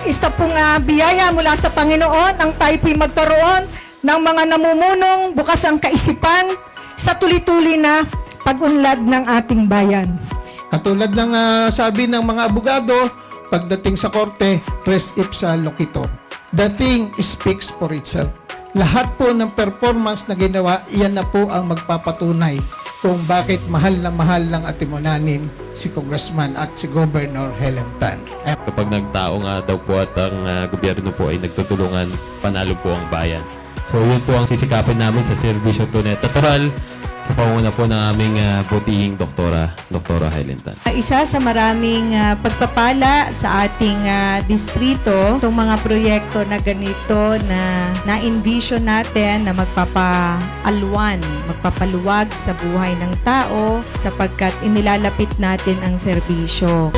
isa pong biyaya mula sa Panginoon ang tayo po'y magkaroon ng mga namumunong bukas ang kaisipan sa tuloy-tuloy na pag-unlad ng ating bayan. Katulad ng sabi ng mga abogado, pagdating sa korte, res ipsa loquitur. The thing speaks for itself. Lahat po ng performance na ginawa, iyan na po ang magpapatunay kung bakit mahal ng atimunanin si Congressman at si Governor Helen Tan. Kapag nagtao nga daw po at ang gobyerno po ay nagtutulungan, panalo po ang bayan. So yun po ang sisikapin namin sa Serbisyo Tunay at Natural sa panguna po ng aming butihing Doktora Helen Tan. Isa sa maraming pagpapala sa ating distrito, itong mga proyekto na ganito na na-envision natin na magpapaluwag sa buhay ng tao sapagkat inilalapit natin ang serbisyo.